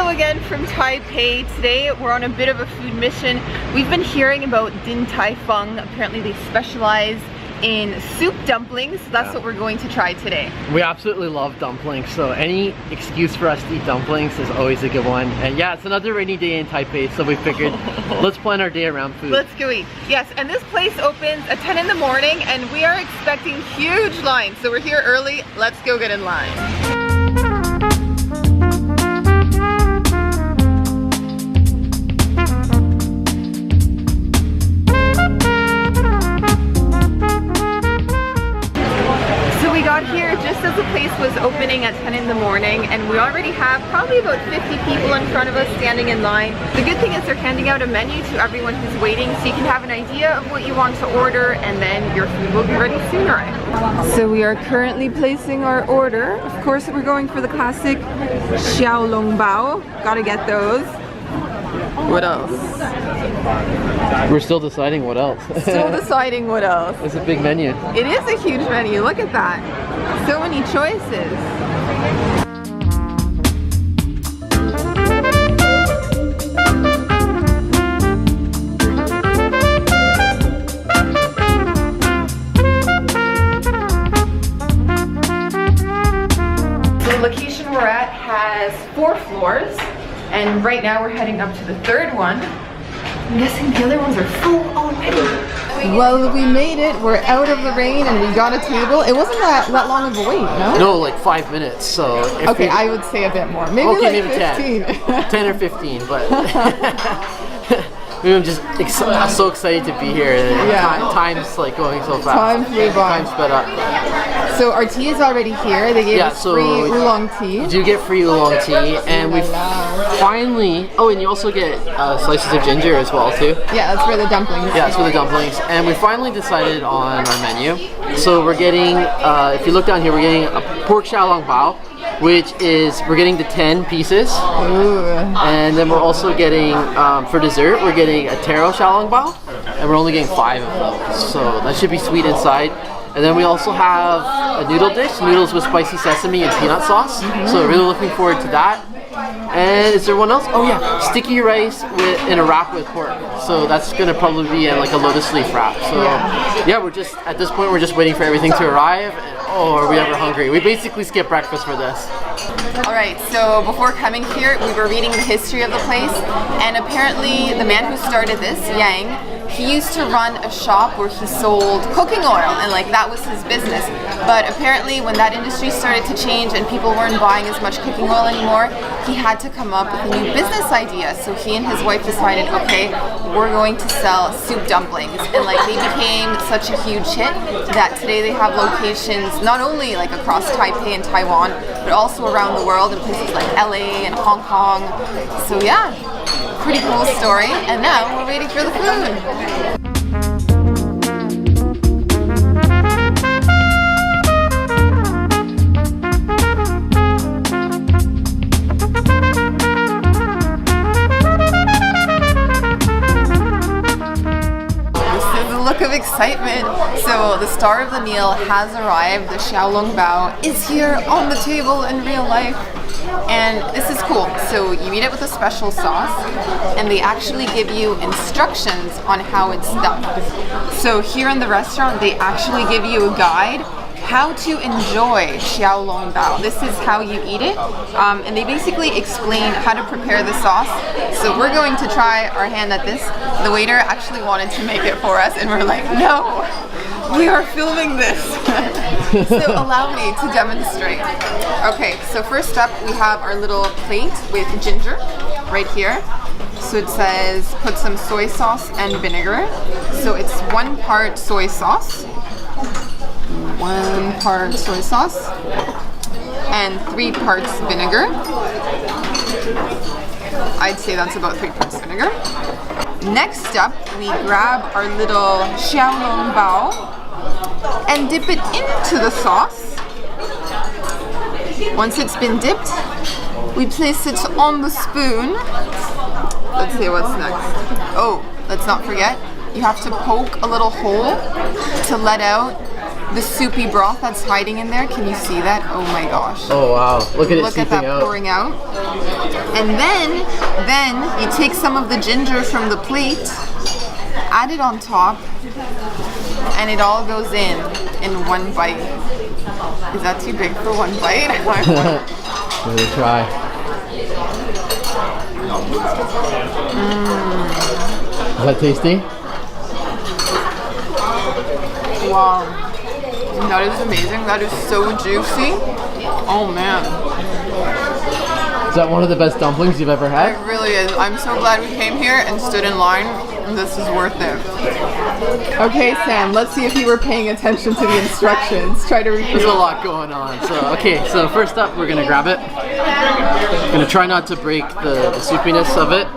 Hello again from Taipei. Today we're on a bit of a food mission. We've been hearing about Din Tai Fung. Apparently they specialize in soup dumplings. So that's what we're going to try today. We absolutely love dumplings, so any excuse for us to eat dumplings is always a good one. And yeah, it's another rainy day in Taipei, so we figured let's plan our day around food. Let's go eat. Yes, and this place opens at 10 in the morning and we are expecting huge lines. So we're here early. Let's go get in line. Here just as the place was opening at 10 in the morning, and we already have probably about 50 people in front of us standing in line. The good thing is they're handing out a menu to everyone who's waiting, so you can have an idea of what you want to order and then your food will be ready sooner, I hope. So we are currently placing our order. Of course we're going for the classic Xiao Long Bao. Gotta get those. What else? We're still deciding what else. Still deciding what else. It's a big menu. It is a huge menu. Look at that. So many choices. So the location we're at has 4 floors. And right now we're heading up to the 3rd one. I'm guessing the other ones are full already. Well, we made it. We're out of the rain and we got a table. It wasn't that long of a wait, no? No, like 5 minutes. So okay, I would say a bit more. Maybe okay, like maybe 15. 10 or 15, but I'm just so excited to be here. Yeah. Time's like going so fast. Time flew by. Time sped up. So our tea is already here. They gave us free oolong tea. You do get free oolong tea, and we finally. Oh, and you also get slices of ginger as well too. Yeah, that's for the dumplings. Yeah, that's for the dumplings, and we finally decided on our menu. So we're getting, if you look down here, we're getting a pork xiao long bao, which is we're getting the 10 pieces. Ooh. And then we're also getting for dessert we're getting a taro xiao long bao, and we're only getting 5 of those, so that should be sweet inside. And then we also have a noodle dish, noodles with spicy sesame and peanut sauce. So really looking forward to that. And is there one else? Oh yeah, sticky rice in a wrap with pork. So that's gonna probably be in like a lotus leaf wrap. So yeah, we're just at this point we're just waiting for everything to arrive. And, oh, are we ever hungry? We basically skip breakfast for this. Alright, so before coming here, we were reading the history of the place, and apparently the man who started this, Yang, he used to run a shop where he sold cooking oil, and like that was his business. But apparently when that industry started to change and people weren't buying as much cooking oil anymore, he had to come up with a new business idea. So he and his wife decided, okay, we're going to sell soup dumplings. And like they became such a huge hit that today they have locations not only like across Taipei and Taiwan, but also around the world in places like LA and Hong Kong. So yeah, pretty cool story. And now we're waiting for the food. Of excitement. So the star of the meal has arrived. The Xiao Long Bao is here on the table in real life, and this is cool. So you eat it with a special sauce, and they actually give you instructions on how it's done. So here in the restaurant they actually give you a guide how to enjoy Xiao Long Bao. This is how you eat it, and they basically explain how to prepare the sauce. So we're going to try our hand at this. The waiter actually wanted to make it for us, and we're like, no, we are filming this. So allow me to demonstrate. Okay, so first up we have our little plate with ginger right here. So it says put some soy sauce and vinegar. So it's 1 part soy sauce, 1 part soy sauce, and 3 parts vinegar. I'd say that's about 3 parts vinegar. Next up, we grab our little Xiao Long Bao and dip it into the sauce. Once it's been dipped, we place it on the spoon. Let's see what's next. Oh, let's not forget, you have to poke a little hole to let out the soupy broth that's hiding in there. Can you see that? Oh my gosh. Oh wow, look at it Look at seeping that out. pouring out. And then you take some of the ginger from the plate, add it on top, and it all goes in one bite. Is that too big for one bite? Give it a try. Is that tasty? Wow. That is amazing. That is so juicy. Oh man. Is that one of the best dumplings you've ever It had? really is. I'm so glad we came here and stood in line. This is worth it. Okay, Sam, let's see if you were paying attention to the instructions. Try to repeat. There's a lot going on. So first up, we're gonna grab it. Gonna try not to break the soupiness of it.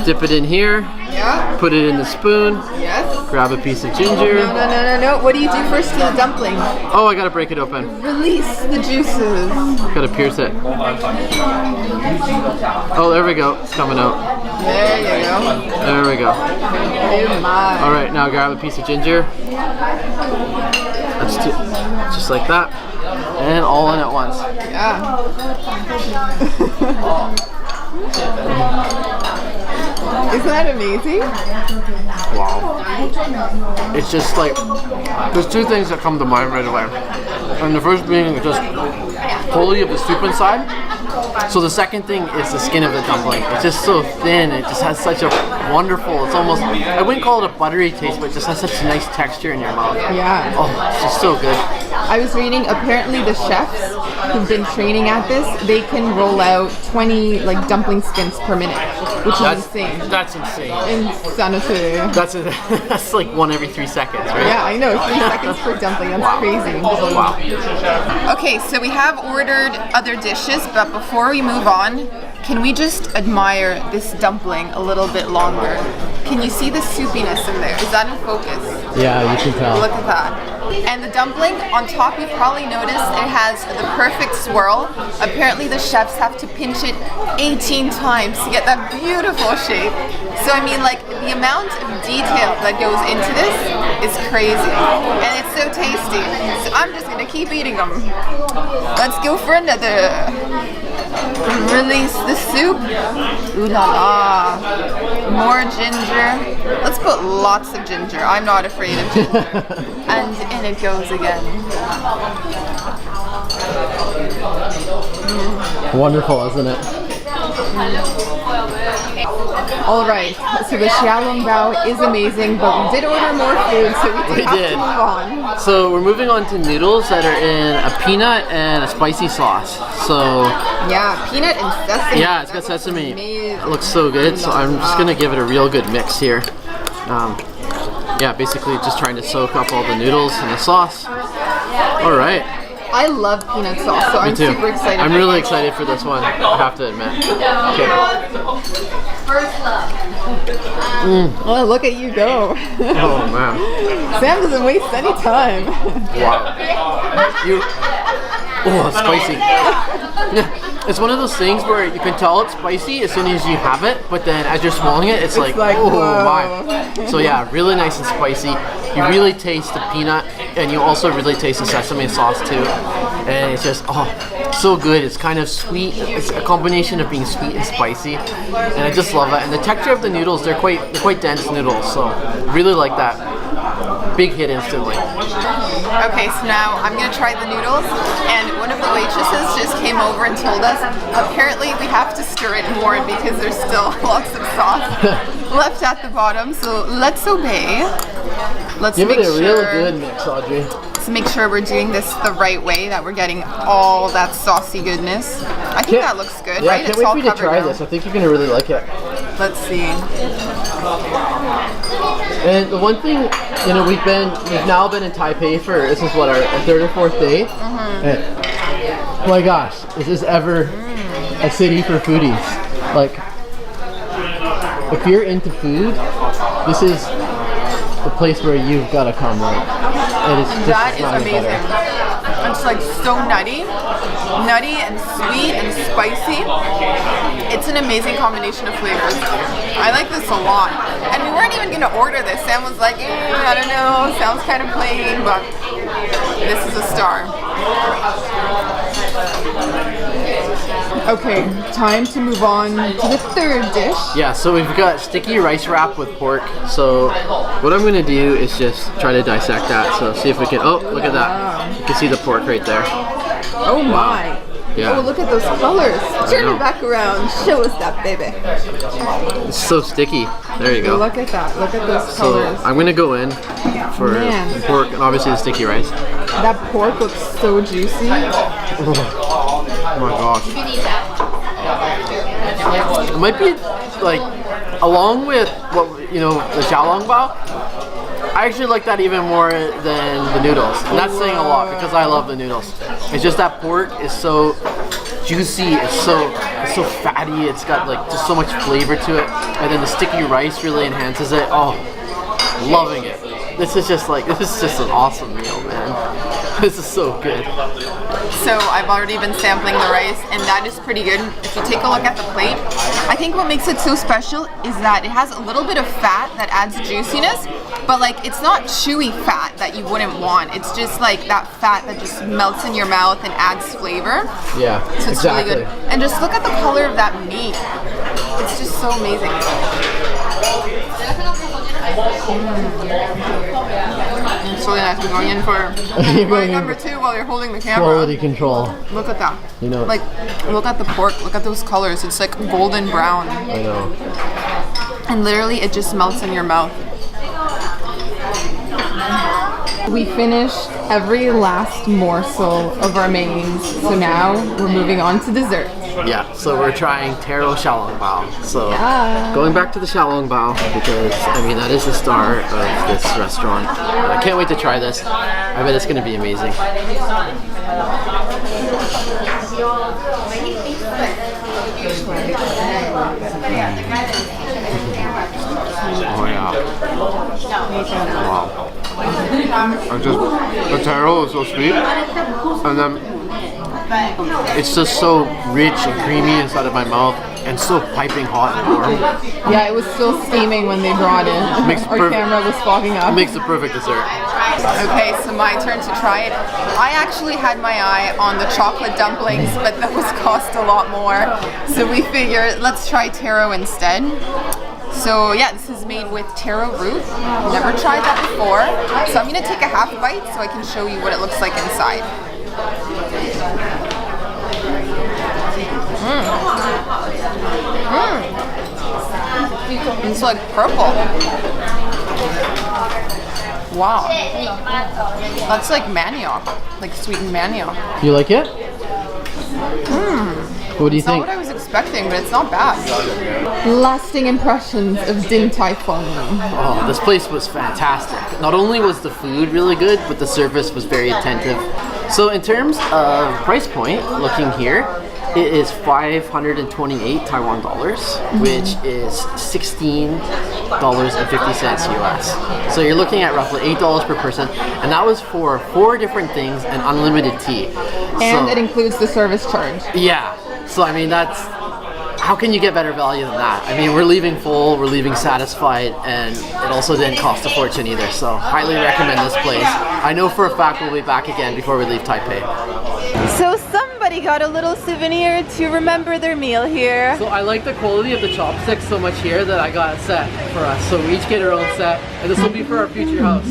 Dip it in here. Yeah. Put it in the spoon. Yes. Grab a piece of ginger. No. What do you do first to the dumpling? Oh, I gotta break it open. Release the juices. Gotta pierce it. Oh, there we go. It's coming out. There you go. There we go. Oh my. All right, now grab a piece of ginger. That's just like that, and all in at once. Yeah. Isn't that amazing? Wow. It's just like, there's two things that come to mind right away. And the first being just wholly of the soup inside. So the second thing is the skin of the dumpling. It's just so thin. It just has such a wonderful, it's almost, I wouldn't call it a buttery taste, but it just has such a nice texture in your mouth. Yeah. Oh, it's just so good. I was reading, apparently the chefs who've been training at this, they can roll out 20 like dumpling skins per minute, which is insane. That's insane. Insanity. That's like one every 3 seconds, right? Yeah, I know. 3 seconds per dumpling. That's crazy. Wow. Okay, so we have ordered other dishes, but before we move on, can we just admire this dumpling a little bit longer? Can you see the soupiness in there? Is that in focus? Yeah, you can tell. Look at that. And the dumpling on top, you've probably noticed it has the perfect swirl. Apparently the chefs have to pinch it 18 times to get that beautiful shape. So I mean, like, the amount of detail that goes into this is crazy. And it's so tasty. So I'm just gonna keep eating them. Let's go for another. Release the soup. Ooh la la. More ginger. Let's put lots of ginger. I'm not afraid of ginger. And in it goes again. Wonderful, isn't it? All right, so the Xiao bao is amazing, but we did order more food, so we have to move on. So we're moving on to noodles that are in a peanut and a spicy sauce. So yeah, peanut and sesame. yeah, it's got sesame. Amazing. It looks so good. So I'm just gonna give it a real good mix here. Yeah, basically just trying to soak up all the noodles in the sauce. All right. I love peanut sauce, so I'm super excited. I'm really excited for this one, I have to admit. Okay. Oh, look at you go. Oh man. Sam doesn't waste any time. Wow. Oh, it's spicy. It's one of those things where you can tell it's spicy as soon as you have it, but then as you're swallowing it, it's like oh whoa. my. So yeah, really nice and spicy. You really taste the peanut, and you also really taste the sesame sauce too. And it's just so good. It's kind of sweet. It's a combination of being sweet and spicy, and I just love it. And the texture of the noodles, they're quite dense noodles, so really like that. Big hit instantly. Okay, so now I'm gonna try the noodles, and one of the waitresses just came over and told us apparently we have to stir it more because there's still lots of sauce left at the bottom. So let's obey. Let's give make it a sure, real good mix, Audrey. Let's make sure we're doing this the right way, that we're getting all that saucy goodness. I think that looks good, yeah, right? I can't It's wait all for you to covered try now. this. I think you're gonna really like it. Let's see. And the one thing, we've now been in Taipei for, this is what, our third or fourth day. And, oh my gosh, is this ever a city for foodies? Like, if you're into food, this is the place where you've got to come, right? That is amazing. It's like so nutty and sweet and spicy. It's an amazing combination of flavors. I like this a lot. And we weren't even gonna order this. Sam was like, I don't know, sounds kind of plain, but this is a star. Okay, time to move on to the third dish. Yeah, so we've got sticky rice wrap with pork. So what I'm gonna do is just try to dissect that. So see if we can, oh, look at that. You can see the pork right there. Oh my. Yeah. Oh, look at those colors. Turn it back around. Show us that, baby. It's so sticky. There you go. Look at that. Look at those So colors. I'm gonna go in for Man. the pork and obviously the sticky rice. That pork looks so juicy. Oh my gosh. It might be like, along with what, you know, the xiaolongbao, I actually like that even more than the noodles. And that's saying a lot because I love the noodles. It's just that pork is so juicy, it's so fatty, it's got like just so much flavor to it. And then the sticky rice really enhances it. Oh, loving it. This is just an awesome meal, man. This is so good. So I've already been sampling the rice, and that is pretty good. If you take a look at the plate, I think what makes it so special is that it has a little bit of fat that adds juiciness, but like it's not chewy fat that you wouldn't want. It's just like that fat that just melts in your mouth and adds flavor. Yeah, So it's exactly. really good. And just look at the color of that meat. It's just so amazing. It's really nice. We're going in for bite number 2 while you're holding the camera. Quality control. Look at that. You know. Like, look at the pork. Look at those colors. It's like golden brown. I know. And literally, it just melts in your mouth. We finished every last morsel of our mains, so now we're moving on to dessert. Yeah, so we're trying taro xiaolongbao. So Yeah. going back to the xiaolongbao because I mean that is the star of this restaurant. I can't wait to try this. I bet it's going to be amazing. Oh yeah. Wow. The taro is so sweet, and then it's just so rich and creamy inside of my mouth, and so piping hot and warm. Yeah, it was still steaming when they brought it. Makes Our perfect- camera was fogging up. It makes the perfect dessert. Okay, so my turn to try it. I actually had my eye on the chocolate dumplings, but those cost a lot more. So we figured, let's try taro instead. So yeah, this is made with taro root. Never tried that before. So I'm gonna take a half bite so I can show you what it looks like inside. It's like purple. Wow. That's like manioc, like sweetened manioc. You like it? What do you It's not think? what I was expecting, but it's not bad. Lasting impressions of Din Tai Fung. Oh, this place was fantastic. Not only was the food really good, but the service was very attentive. So in terms of price point, looking here, it is 528 Taiwan dollars, which is $16.50 US. So you're looking at roughly $8 per person, and that was for 4 different things and unlimited tea. And So- it includes the service charge. Yeah. So I mean how can you get better value than that? I mean, we're leaving full, we're leaving satisfied, and it also didn't cost a fortune either. So highly recommend this place. I know for a fact we'll be back again before we leave Taipei. So somebody got a little souvenir to remember their meal here. So I like the quality of the chopsticks so much here that I got a set for us. So we each get our own set, and this will be for our future house.